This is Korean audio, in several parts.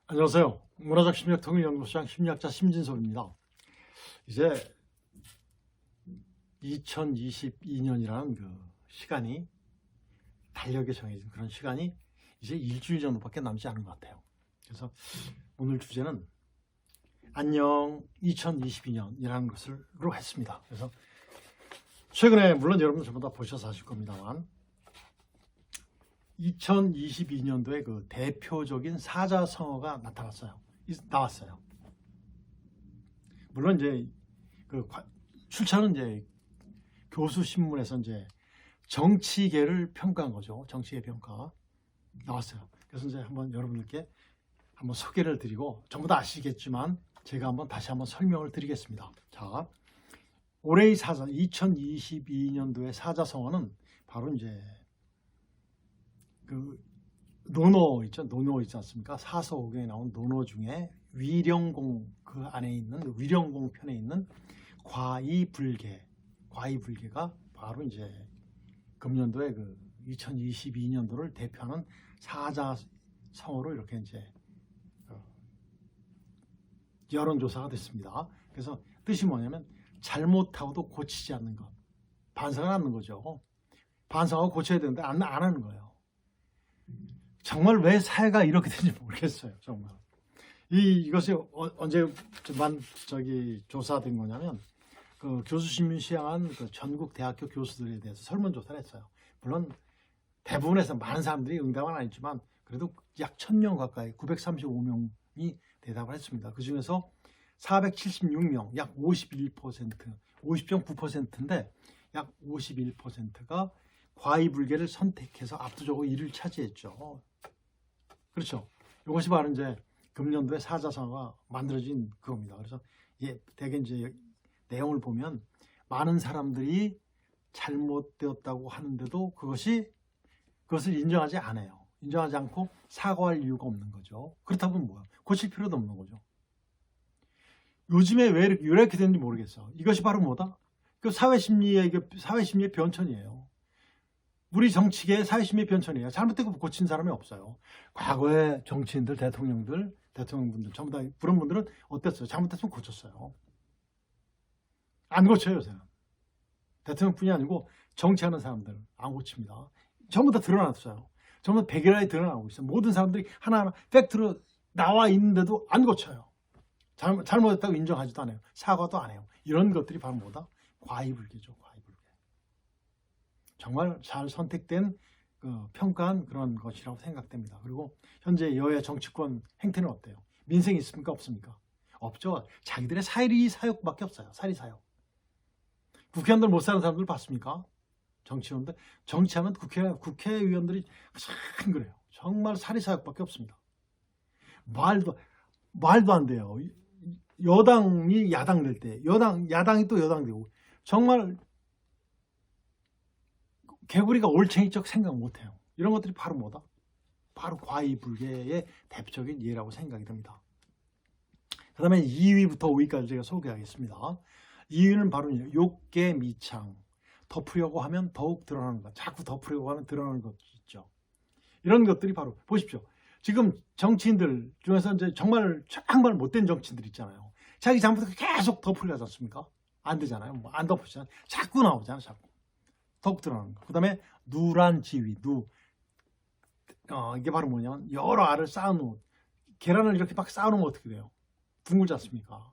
안녕하세요. 문화적 심리학 통일연구소장 심리학자 심진섭입니다. 이제 2022년이라는 그 시간이 달력에 정해진 그런 시간이 이제 일주일 정도밖에 남지 않은 것 같아요. 그래서 오늘 주제는 안녕 2022년이라는 것으로 했습니다. 그래서 최근에 물론 여러분들 전부 다 보셔서 아실 겁니다만 2022년도에 그 대표적인 사자성어가 나왔어요. 물론 이제 그 출처는 이제 교수 신문에서 이제 정치계를 평가한 거죠. 정치계 평가 나왔어요. 그래서 이제 한번 여러분들께 한번 소개를 드리고 전부 다 아시겠지만 제가 다시 한번 설명을 드리겠습니다. 자, 올해의 사자 2022년도의 사자성어는 바로 이제 그 논어 있지 않습니까? 사서오경에 나온 논어 중에 위령공 그 안에 있는 위령공 편에 있는 과이불개가 바로 이제 금년도에 그 2022년도를 대표하는 사자성어로 이렇게 이제 여론조사가 됐습니다. 그래서 뜻이 뭐냐면 잘못하고도 고치지 않는 것, 반성을 않는 거죠. 반성하고 고쳐야 되는데 안 하는 거예요. 정말 왜 사회가 이렇게 되는지 모르겠어요. 정말 이것이 언제만 조사된 거냐면 그 교수 신문 시행한 그 전국 대학교 교수들에 대해서 설문조사를 했어요. 물론 대부분에서 많은 사람들이 응답은 아니지만 그래도 약 1000명 가까이 935명이 대답을 했습니다. 그 중에서 476명, 약 51%, 50.9%인데 약 51%가 과이불개를 선택해서 압도적으로 1위를 차지했죠. 그렇죠. 이것이 바로 이제 금년도에 사자성어가 만들어진 그겁니다. 그래서 대개 이제 내용을 보면 많은 사람들이 잘못되었다고 하는데도 그것을 인정하지 않아요. 인정하지 않고 사과할 이유가 없는 거죠. 그렇다면 뭐야? 고칠 필요도 없는 거죠. 요즘에 왜 이렇게 되는지 모르겠어. 이것이 바로 뭐다? 그 사회심리의 변천이에요. 우리 정치계의 사회심리의 변천이에요. 잘못되고 고친 사람이 없어요. 과거에 정치인들, 대통령분들 전부 다 그런 분들은 어땠어요? 잘못했으면 고쳤어요. 안 고쳐요, 요새는. 대통령뿐이 아니고 정치하는 사람들 안 고칩니다. 전부 다 드러났어요. 전부 백일하에 드러나고 있어요. 모든 사람들이 하나하나 팩트로 나와 있는데도 안 고쳐요. 잘못했다고 인정하지도 않아요. 사과도 안 해요. 이런 것들이 바로 뭐다? 과이불개죠. 과이불개. 정말 잘 선택된 평가한 그런 것이라고 생각됩니다. 그리고 현재 여야 정치권 행태는 어때요? 민생이 있습니까? 없습니까? 없죠. 자기들의 사리사욕밖에 없어요. 사리사욕. 국회의원들 못 사는 사람들 봤습니까? 정치원들 정치하면 국회의원들이 참 그래요. 정말 사리사욕밖에 없습니다. 말도 안 돼요. 여당이 야당 될 때, 야당이 또 여당 되고, 정말 개구리가 올챙이적 생각 못해요. 이런 것들이 바로 뭐다? 바로 과이불개의 대표적인 예라고 생각이 듭니다. 그 다음에 2위부터 5위까지 제가 소개하겠습니다. 2위는 바로 욕계 미창. 덮으려고 하면 더욱 드러나는 것. 자꾸 덮으려고 하면 드러나는 것 있죠. 이런 것들이 바로 보십시오. 지금 정치인들 중에서 이제 정말 못된 정치인들 있잖아요. 자기 잘못을 계속 덮으려 하지 않습니까? 안 되잖아요. 안 덮으시잖아요. 자꾸 나오잖아요. 자꾸. 더욱 드러나는 거. 그 다음에 누란 지위, 이게 바로 뭐냐면 여러 알을 쌓아놓은 계란을 이렇게 막 쌓아놓으면 어떻게 돼요? 둥글지 않습니까?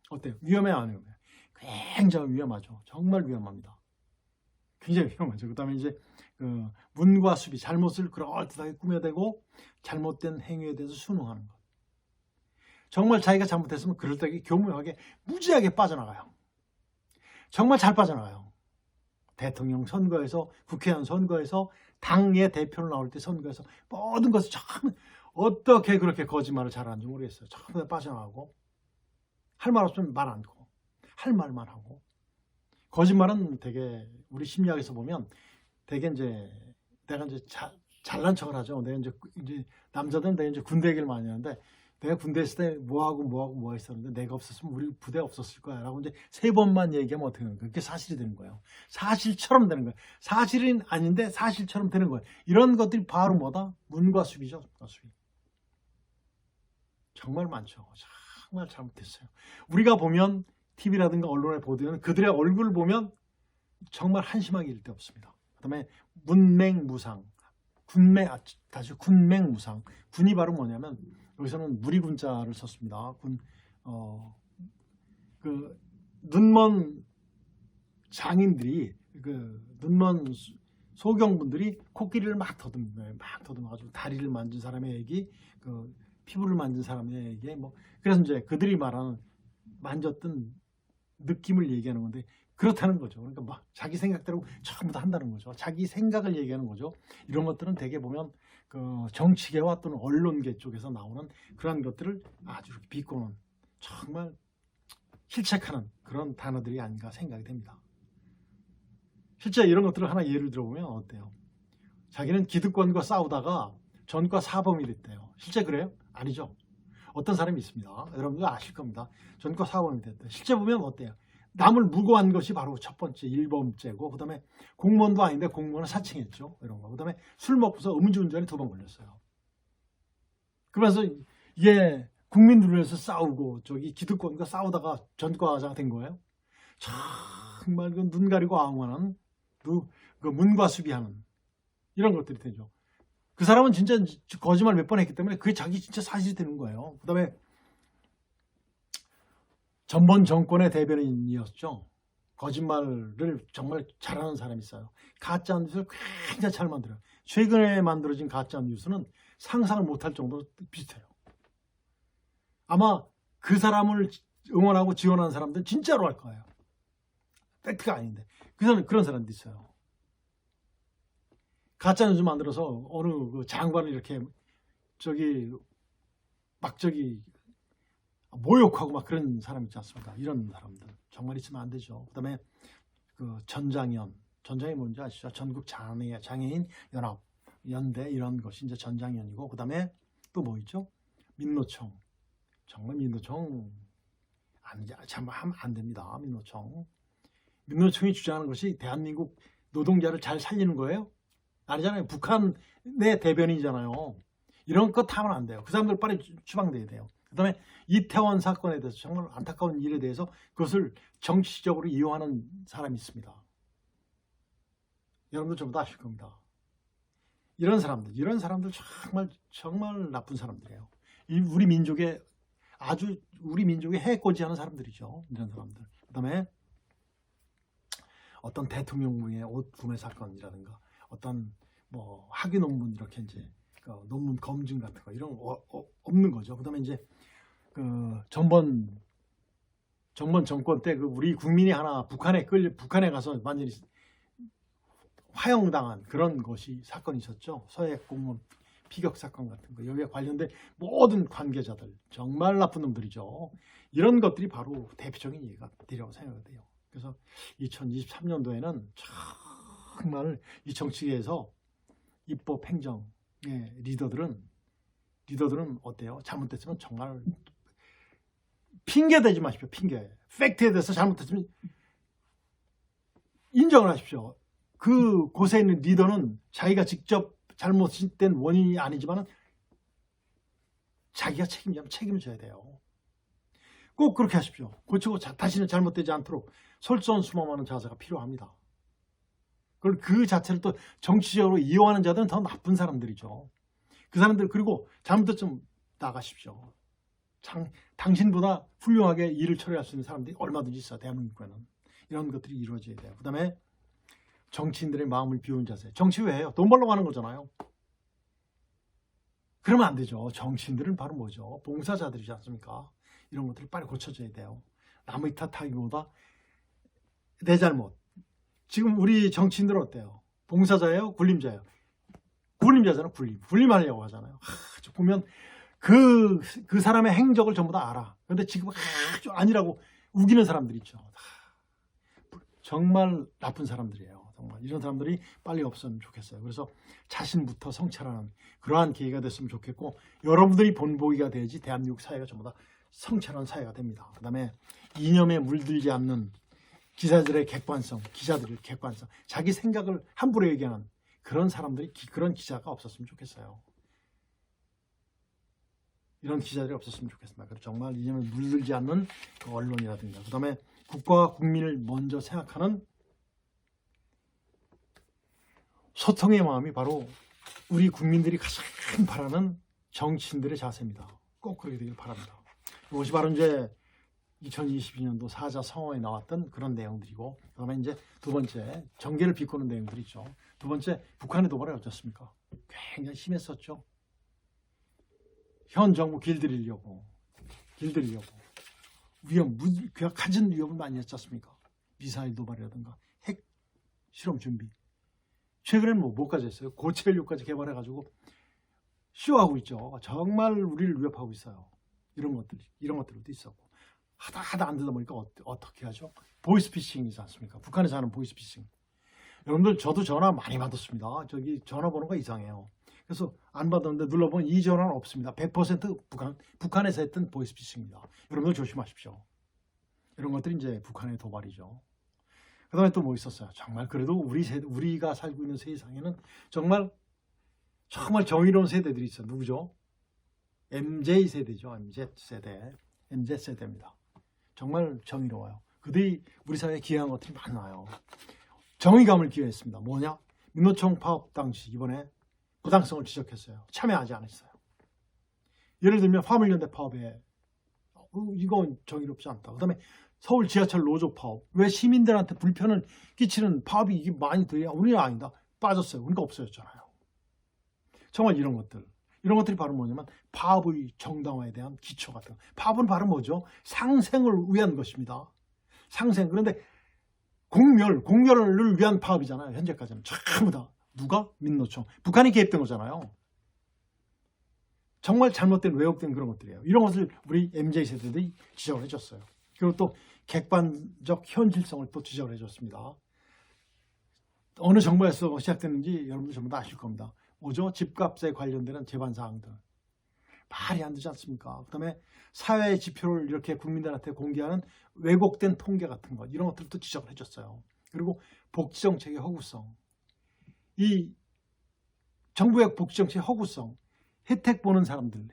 어때요? 위험해요, 안 위험해요? 굉장히 위험하죠. 정말 위험합니다. 굉장히 위험하죠. 그 다음에 이제 문과 수비, 잘못을 그럴듯하게 꾸며대고 잘못된 행위에 대해서 순응하는 것. 정말 자기가 잘못했으면 그럴듯하게 교묘하게 무지하게 빠져나가요. 정말 잘 빠져나가요. 대통령 선거에서, 국회의원 선거에서, 당의 대표로 나올 때 선거에서 모든 것을 참 어떻게 그렇게 거짓말을 잘하는지 모르겠어요. 전부 다 빠져나가고 할 말 없으면 말 안 하고 할 말만 하고. 거짓말은 되게 우리 심리학에서 보면 되게 내가 잘난 척을 하죠. 내가 이제 남자들은 내가 군대 얘기를 많이 하는데 내가 군대 있을 때 뭐 했었는데 내가 없었으면 우리 부대 없었을 거야 라고 이제 3번만 얘기하면 어떻게 되는 거예요? 그게 사실이 되는 거예요. 사실처럼 되는 거예요. 사실은 아닌데 사실처럼 되는 거예요. 이런 것들이 바로 뭐다? 문과 수비죠. 문과 수비. 정말 많죠. 정말 잘못했어요. 우리가 보면 TV라든가 언론에 보도는 그들의 얼굴을 보면 정말 한심하게 일 데 없습니다. 그다음에 문맹무상, 군맹무상. 군이 바로 뭐냐면 여기서는 무리군자를 썼습니다. 그 눈먼 장인들이 눈먼 소경분들이 코끼리를 막 더듬는 거예요. 막 더듬어가지고 다리를 만진 사람의 얘기, 피부를 만진 사람의 얘기, 그래서 이제 그들이 말하는 만졌던 느낌을 얘기하는 건데 그렇다는 거죠. 그러니까 막 자기 생각대로 전부 다 한다는 거죠. 자기 생각을 얘기하는 거죠. 이런 것들은 대개 보면 정치계와 또는 언론계 쪽에서 나오는 그런 것들을 아주 이렇게 비꼬는 정말 실책하는 그런 단어들이 아닌가 생각이 됩니다. 실제 이런 것들을 하나 예를 들어보면 어때요? 자기는 기득권과 싸우다가 전과 사범이 됐대요. 실제 그래요? 아니죠. 어떤 사람이 있습니다. 여러분들 아실 겁니다. 전과 사범이 됐대요. 실제 보면 어때요? 남을 무고한 것이 바로 첫 번째 1범죄고 그 다음에 공무원도 아닌데 공무원을 사칭했죠. 이런 거. 그 다음에 술 먹고서 음주운전에 2번 걸렸어요. 그러면서 이게 국민들을 위해서 싸우고 기득권과 싸우다가 전과자가 된 거예요. 정말 눈 가리고 아웅하는 문과 수비하는 이런 것들이 되죠. 그 사람은 진짜 거짓말 몇 번 했기 때문에 그게 자기 진짜 사실이 되는 거예요. 그 다음에 전번 정권의 대변인이었죠. 거짓말을 정말 잘하는 사람이 있어요. 가짜 뉴스를 굉장히 잘 만들어요. 최근에 만들어진 가짜 뉴스는 상상을 못할 정도로 비슷해요. 아마 그 사람을 응원하고 지원하는 사람들은 진짜로 할 거예요. 팩트가 아닌데. 그런 사람도 있어요. 가짜 뉴스 만들어서 어느 장관을 이렇게 모욕하고 막 그런 사람 있지 않습니까? 이런 사람들 정말 있으면 안 되죠. 그다음에 전장이 뭔지 아시죠? 전국 장애인 연합 연대 이런 것이 이제 전장연이고 그다음에 또 뭐 있죠? 민노총. 정말 민노총 참 하면 안 됩니다. 민노총이 주장하는 것이 대한민국 노동자를 잘 살리는 거예요? 아니잖아요. 북한의 대변인이잖아요. 이런 것 하면 안 돼요. 그 사람들 빨리 추방돼야 돼요. 그 다음에 이태원 사건에 대해서 정말 안타까운 일에 대해서 그것을 정치적으로 이용하는 사람이 있습니다. 여러분들 전부 다 아실 겁니다. 이런 사람들 정말 나쁜 사람들이에요. 우리 민족의 해코지하는 사람들이죠. 이런 사람들. 그 다음에 어떤 대통령의 옷 구매 사건이라든가 어떤 학위 논문 이렇게 이제 논문 검증 같은 거 이런 거 없는 거죠. 그다음에 이제 전번 정권 때 우리 국민이 하나 북한에 가서 완전히 화형당한 그런 사건이 있었죠. 서해 공무원 피격 사건 같은 거 여기에 관련된 모든 관계자들 정말 나쁜 놈들이죠. 이런 것들이 바로 대표적인 예가들이라고 생각이 돼요. 그래서 2023년도에는 정말 이 정치계에서 입법 행정의 리더들은 어때요? 잘못됐으면 정말 핑계 대지 마십시오. 핑계. 팩트에 대해서 잘못했으면 인정을 하십시오. 그 곳에 있는 리더는 자기가 직접 잘못된 원인이 아니지만 자기가 책임지면 책임을 져야 돼요. 꼭 그렇게 하십시오. 고치고 다시는 잘못되지 않도록 솔선수범하는 자세가 필요합니다. 그걸 그 자체를 또 정치적으로 이용하는 자들은 더 나쁜 사람들이죠. 그 사람들 그리고 잘못됐으면 나가십시오. 당신보다 훌륭하게 일을 처리할 수 있는 사람들이 얼마든지 있어요. 대한민국에는. 이런 것들이 이루어져야 돼요. 그 다음에 정치인들의 마음을 비우는 자세. 정치 왜 해요? 돈 벌려고 하는 거잖아요. 그러면 안 되죠. 정치인들은 바로 뭐죠? 봉사자들이지 않습니까? 이런 것들을 빨리 고쳐줘야 돼요. 남의 탓하기보다 내 잘못. 지금 우리 정치인들은 어때요? 봉사자예요? 굴림자예요? 굴림자잖아요. 굴림하려고 하잖아요. 보면 그 사람의 행적을 전부 다 알아. 그런데 지금 아주 아니라고 우기는 사람들이 있죠. 정말 나쁜 사람들이에요. 정말 이런 사람들이 빨리 없으면 좋겠어요. 그래서 자신부터 성찰하는 그러한 계기가 됐으면 좋겠고 여러분들이 본보기가 돼야지 대한민국 사회가 전부 다 성찰한 사회가 됩니다. 그 다음에 이념에 물들지 않는 기자들의 객관성, 자기 생각을 함부로 얘기하는 그런 사람들이 그런 기자가 없었으면 좋겠어요. 이런 기자들이 없었으면 좋겠습니다. 그리고 정말 이념에 물들지 않는 그 언론이라든가, 그 다음에 국가와 국민을 먼저 생각하는 소통의 마음이 바로 우리 국민들이 가장 바라는 정치인들의 자세입니다. 꼭 그렇게 되길 바랍니다. 이것이 바로 이제 2022년도 사자성어에 나왔던 그런 내용들이고, 그 다음에 이제 두 번째, 정계를 비꼬는 내용들이죠. 두 번째, 북한의 도발이 어떻습니까? 굉장히 심했었죠. 현 정부 길들이려고 그냥 가진 위협을 많이 했지 않습니까? 미사일 도발이라든가 핵 실험 준비. 최근에는 뭐까지 했어요? 고체 연료까지 개발해가지고 쇼하고 있죠. 정말 우리를 위협하고 있어요. 이런 것들도 있었고, 하다 안 되다 보니까 어떻게 하죠? 보이스피싱이지 않습니까? 북한에서 하는 보이스피싱. 여러분들, 저도 전화 많이 받았습니다. 저기 전화번호가 이상해요. 그래서 안 받았는데 눌러보면 이 전화는 없습니다. 100% 북한에서 했던 보이스피싱입니다. 여러분들 조심하십시오. 이런 것들이 이제 북한의 도발이죠. 그 다음에 또 뭐 있었어요? 정말 그래도 우리가 살고 있는 세상에는 정말 정의로운 세대들이 있어요. 누구죠? MZ 세대죠. MZ 세대입니다. 정말 정의로워요. 그들이 우리 사회에 기여한 것들이 많아요. 정의감을 기여했습니다. 뭐냐? 민노총 파업 당시 이번에 부당성을 지적했어요. 참여하지 않았어요. 예를 들면 화물연대 파업에 이건 정의롭지 않다. 그 다음에 서울 지하철 노조 파업. 왜 시민들한테 불편을 끼치는 파업이 이게 많이 들어야 우리는 아니다. 빠졌어요. 그러니까 없어졌잖아요. 정말 이런 것들이 바로 뭐냐면 파업의 정당화에 대한 기초 같은 거. 파업은 바로 뭐죠? 상생을 위한 것입니다. 상생. 그런데 공멸을 위한 파업이잖아요. 현재까지는 전부 다. 누가? 민노총. 북한이 개입된 거잖아요. 정말 잘못된 왜곡된 그런 것들이에요. 이런 것을 우리 MZ세대들이 지적을 해줬어요. 그리고 또 객관적 현실성을 또 지적을 해줬습니다. 어느 정부에서 시작됐는지 여러분들 전부 다 아실 겁니다. 뭐죠? 집값에 관련되는 제반사항들. 말이 안 되지 않습니까? 그 다음에 사회의 지표를 이렇게 국민들한테 공개하는 왜곡된 통계 같은 것, 이런 것들도 지적을 해줬어요. 그리고 복지정책의 허구성. 이 정부의 복지정책의 허구성. 혜택 보는 사람들은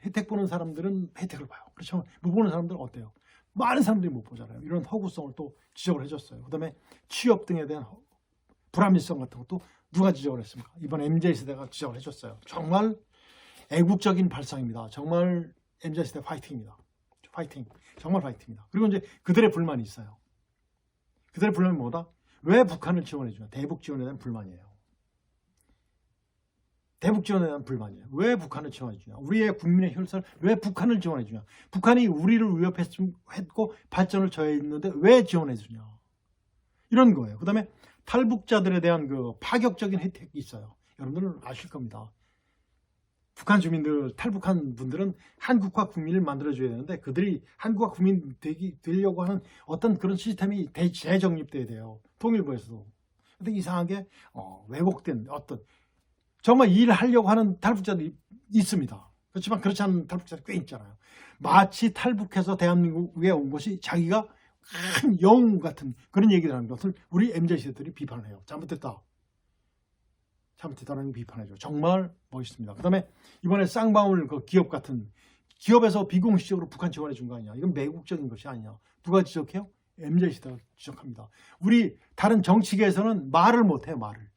혜택을 봐요. 그렇죠? 못 보는 사람들은 어때요? 많은 사람들이 못 보잖아요. 이런 허구성을 또 지적을 해줬어요. 그 다음에 취업 등에 대한 불합리성 같은 것도 누가 지적을 했습니까? 이번 MZ세대가 지적을 해줬어요. 정말 애국적인 발상입니다. 정말 MZ세대 파이팅입니다. 파이팅. 정말 파이팅입니다. 그리고 이제 그들의 불만이 있어요. 그들의 불만이 뭐다? 왜 북한을 지원해주냐? 대북 지원에 대한 불만이에요. 대북 지원에 대한 불만이에요. 왜 북한을 지원해주냐? 우리의 국민의 혈세를 왜 북한을 지원해주냐? 북한이 우리를 위협했고 발전을 저해했는데 왜 지원해주냐? 이런 거예요. 그 다음에 탈북자들에 대한 그 파격적인 혜택이 있어요. 여러분들은 아실 겁니다. 북한 주민들, 탈북한 분들은 한국화 국민을 만들어줘야 되는데 그들이 한국화 국민 되려고 하는 어떤 그런 시스템이 재정립돼야 돼요. 통일부에서도. 근데 이상하게 왜곡된 어떤 정말 일하려고 하는 탈북자들이 있습니다. 그렇지만 그렇지 않은 탈북자들이 꽤 있잖아요. 마치 탈북해서 대한민국에 온 것이 자기가 큰 영웅 같은 그런 얘기를 하는 것을 우리 MZ세대들이 비판을 해요. 잘못했다는 비판해줘. 정말 멋있습니다. 그 다음에 이번에 쌍방울 그 기업 같은 기업에서 비공식적으로 북한 지원해 준 거 아니냐. 이건 매국적인 것이 아니냐. 누가 지적해요? MZ세대가 지적합니다. 우리 다른 정치계에서는 말을 못해요. 말을.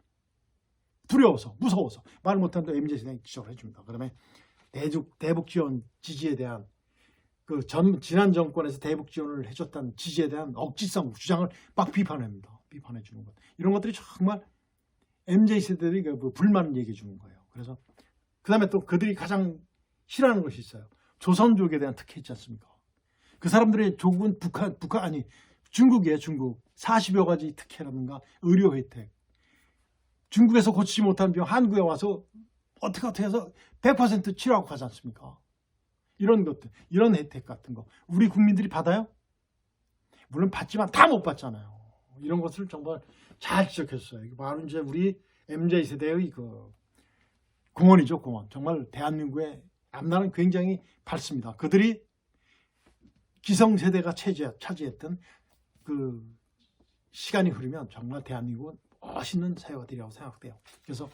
두려워서 무서워서 말 못하는데 MZ세대가 지적을 해줍니다. 그다음에 대북 지원 지지에 대한 지난 정권에서 대북 지원을 해줬다는 지지에 대한 억지성 주장을 막 비판합니다. 비판해 주는 것. 이런 것들이 정말 MZ세대들이 불만을 얘기해 주는 거예요. 그래서 그다음에 또 그들이 가장 싫어하는 것이 있어요. 조선족에 대한 특혜 있지 않습니까? 그 사람들의 족은 중국이에요. 중국 40여 가지 특혜라든가 의료 혜택. 중국에서 고치지 못한 병 한국에 와서 어떻게 해서 100% 치료하고 가지 않습니까? 이런 것들, 이런 혜택 같은 거 우리 국민들이 받아요? 물론 받지만 다 못 받잖아요. 이런 것을 정말 잘 지적했어요. 이게 바로 이제 우리 MZ세대의 그 공헌이죠, 공헌. 정말 대한민국의 앞날은 굉장히 밝습니다. 그들이 기성세대가 차지했던 그 시간이 흐르면 정말 대한민국은 멋있는 사회가 되리라고 생각돼요. 그래서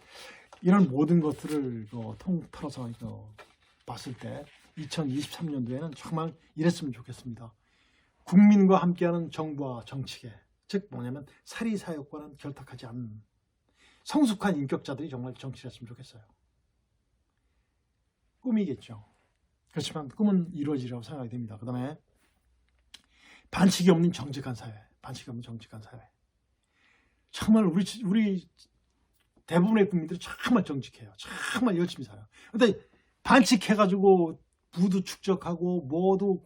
이런 모든 것들을 통틀어서 봤을 때 2023년도에는 정말 이랬으면 좋겠습니다. 국민과 함께하는 정부와 정치계, 즉 뭐냐면 사리사욕과는 결탁하지 않는 성숙한 인격자들이 정말 정치를 했으면 좋겠어요. 꿈이겠죠. 그렇지만 꿈은 이루어지리라고 생각이 됩니다. 그 다음에 반칙이 없는 정직한 사회, 반칙이 없는 정직한 사회. 정말 우리 대부분의 국민들이 정말 정직해요. 정말 열심히 살아요. 근데 반칙해가지고 부도 축적하고 뭐도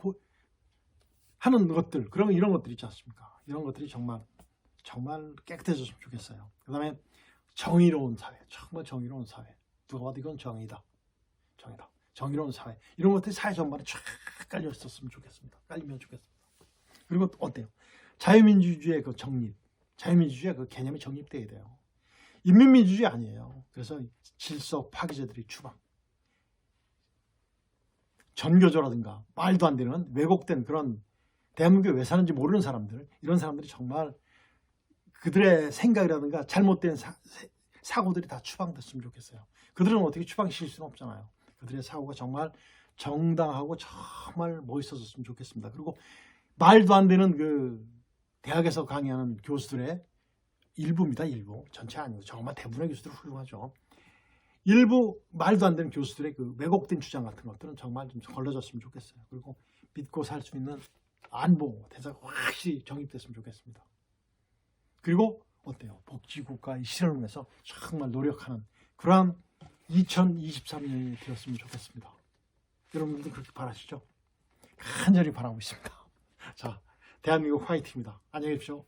하는 것들, 이런 것들 있지 않습니까? 이런 것들이 정말 깨끗해졌으면 좋겠어요. 그 다음에 정의로운 사회, 정말 정의로운 사회. 누가 봐도 이건 정의다. 정의로운 사회. 이런 것들이 사회 전반에 쫙 깔려 있었으면 좋겠습니다. 깔리면 좋겠습니다. 그리고 어때요? 자유민주주의의 그 정립, 자유민주주의의 그 개념이 정립돼야 돼요. 인민민주주의 아니에요. 그래서 질서 파괴자들이 추방. 전교조라든가 말도 안 되는 왜곡된 그런 대한민국에 왜 사는지 모르는 사람들, 이런 사람들이 정말 그들의 생각이라든가 잘못된 사고들이 다 추방됐으면 좋겠어요. 그들은 어떻게 추방시킬 수는 없잖아요. 그들의 사고가 정말 정당하고 정말 멋있어졌으면 좋겠습니다. 그리고 말도 안 되는 그 대학에서 강의하는 교수들의 일부입니다. 일부. 전체 아니고 정말 대부분의 교수들 훌륭하죠. 일부 말도 안 되는 교수들의 그 왜곡된 주장 같은 것들은 정말 좀 걸러졌으면 좋겠어요. 그리고 믿고 살 수 있는 안보 대사가 확실히 정립됐으면 좋겠습니다. 그리고 어때요? 복지국가의 실현을 위해서 정말 노력하는 그러한 2023년이 되었으면 좋겠습니다. 여러분들도 그렇게 바라시죠? 간절히 바라고 있습니다. 자, 대한민국 화이팅입니다. 안녕히 계십시오.